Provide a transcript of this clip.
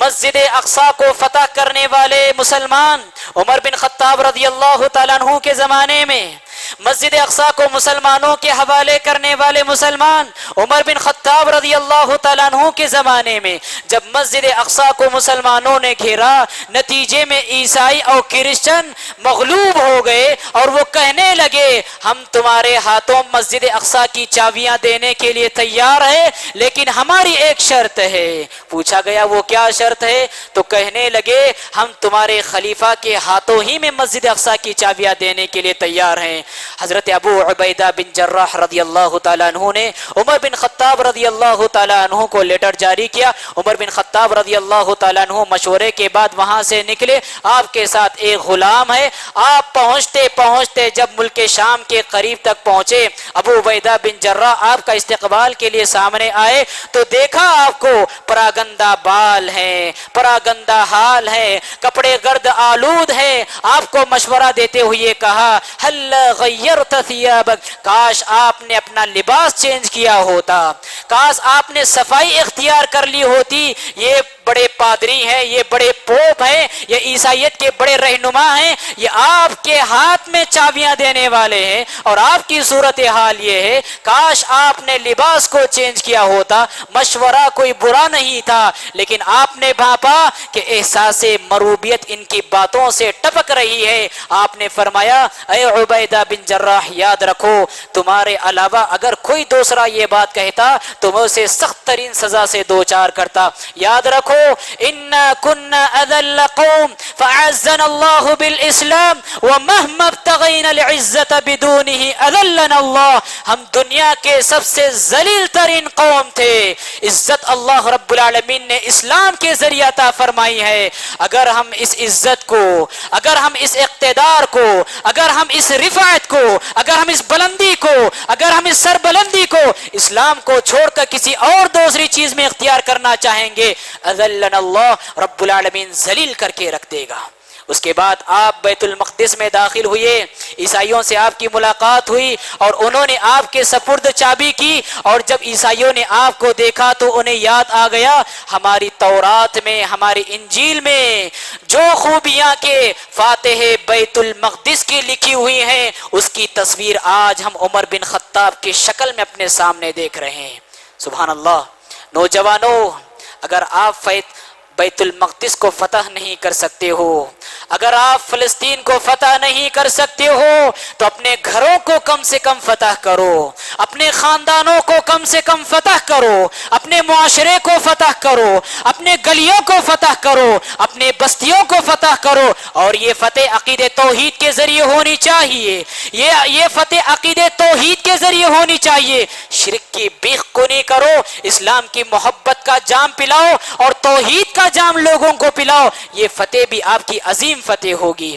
مسجد اقصی کو فتح کرنے والے مسلمان عمر بن خطاب رضی اللہ تعالیٰ عنہ کے زمانے میں، مسجد اقصی کو مسلمانوں کے حوالے کرنے والے مسلمان عمر بن خطاب رضی اللہ تعالیٰ عنہ کے زمانے میں جب مسجد اقصی کو مسلمانوں نے گھیرا، نتیجے میں عیسائی اور کرسچن مغلوب ہو گئے اور وہ کہنے لگے ہم تمہارے ہاتھوں مسجد اقصی کی چابیاں دینے کے لیے تیار ہے، لیکن ہماری ایک شرط ہے۔ پوچھا گیا وہ کیا شرط ہے؟ تو کہنے لگے ہم تمہارے خلیفہ کے ہاتھوں ہی میں مسجد اقصی کی چابیاں دینے کے لیے تیار ہیں۔ حضرت ابو عبیدہ بن جراح رضی اللہ تعالیٰ عنہ نے عمر بن خطاب رضی اللہ تعالیٰ عنہ کو لیٹر جاری کیا۔ عمر بن خطاب رضی اللہ تعالیٰ عنہ مشورے کے بعد وہاں سے نکلے، آپ کے ساتھ ایک غلام ہے۔ آپ پہنچتے پہنچتے جب ملک شام کے قریب تک پہنچے، ابو عبیدہ بن جراح آپ کا استقبال کے لیے سامنے آئے تو دیکھا آپ کو پراگندہ بال ہیں، پراگندہ حال ہے، کپڑے گرد آلود ہیں۔ آپ کو مشورہ دیتے ہوئے کہا ہل غیرت ثیابک، کاش آپ نے اپنا لباس چینج کیا ہوتا، کاش آپ نے صفائی اختیار کر لی ہوتی۔ یہ بڑے پادری ہیں، یہ بڑے پوپ ہیں، یہ عیسائیت کے بڑے رہنما ہیں، یہ آپ کے ہاتھ میں چابیاں دینے والے ہیں اور آپ کی صورتحال یہ ہے، کاش آپ نے لباس کو چینج کیا ہوتا۔ مشورہ کوئی برا نہیں تھا، لیکن آپ نے بھاپا کہ احساس مروبیت ان کی باتوں سے ٹپک رہی ہے۔ آپ نے فرمایا اے عبیدہ بن جراح، یاد رکھو تمہارے علاوہ اگر کوئی دوسرا یہ بات کہتا تو میں اسے سخت ترین سزا سے دوچار کرتا۔ یاد رکھو انا كنا اذل قوم فاعزنا الله بالاسلام ومهما ابتغينا العزة بدونه اذلنا الله، ہم دنیا کے سب سے ذلیل ترین قوم تھے، عزت اللہ رب العالمین نے اسلام کے ذریعہ عطا فرمائی ہے۔ اگر ہم اس عزت کو، اگر ہم اس اقتدار کو، اگر ہم اس رفعت کو، اگر ہم اس بلندی کو، اگر ہم اس سربلندی کو اسلام کو چھوڑ کر کسی اور دوسری چیز میں اختیار کرنا چاہیں گے، اذلنا اللہ، رب العالمین ذلیل کر کے رکھ دے گا۔ اس کے بعد آپ بیت المقدس میں داخل ہوئے، عیسائیوں سے آپ کی ملاقات ہوئی اور انہوں نے آپ کے سپرد چابی کی، اور جب عیسائیوں نے آپ کو دیکھا تو انہیں یاد آ گیا ہماری تورات میں، ہماری انجیل میں جو خوبیاں کے فاتح بیت المقدس کی لکھی ہوئی ہیں، اس کی تصویر آج ہم عمر بن خطاب کی شکل میں اپنے سامنے دیکھ رہے ہیں۔ سبحان اللہ۔ نوجوانوں، اگر آپ بیت المقدس کو فتح نہیں کر سکتے ہو، اگر آپ فلسطین کو فتح نہیں کر سکتے ہو تو اپنے گھروں کو کم سے کم فتح کرو، اپنے خاندانوں کو کم سے کم فتح کرو، اپنے معاشرے کو فتح کرو، اپنے گلیوں کو فتح کرو، اپنے بستیوں کو فتح کرو، اور یہ فتح عقید توحید کے ذریعے ہونی چاہیے، یہ فتح عقید توحید کے ذریعے ہونی چاہیے۔ شرک کی بیخ کو نہیں کرو، اسلام کی محبت کا جام پلاؤ اور توحید کا جام لوگوں کو پلاؤ، یہ فتح بھی آپ کی عظیم فتح ہوگی۔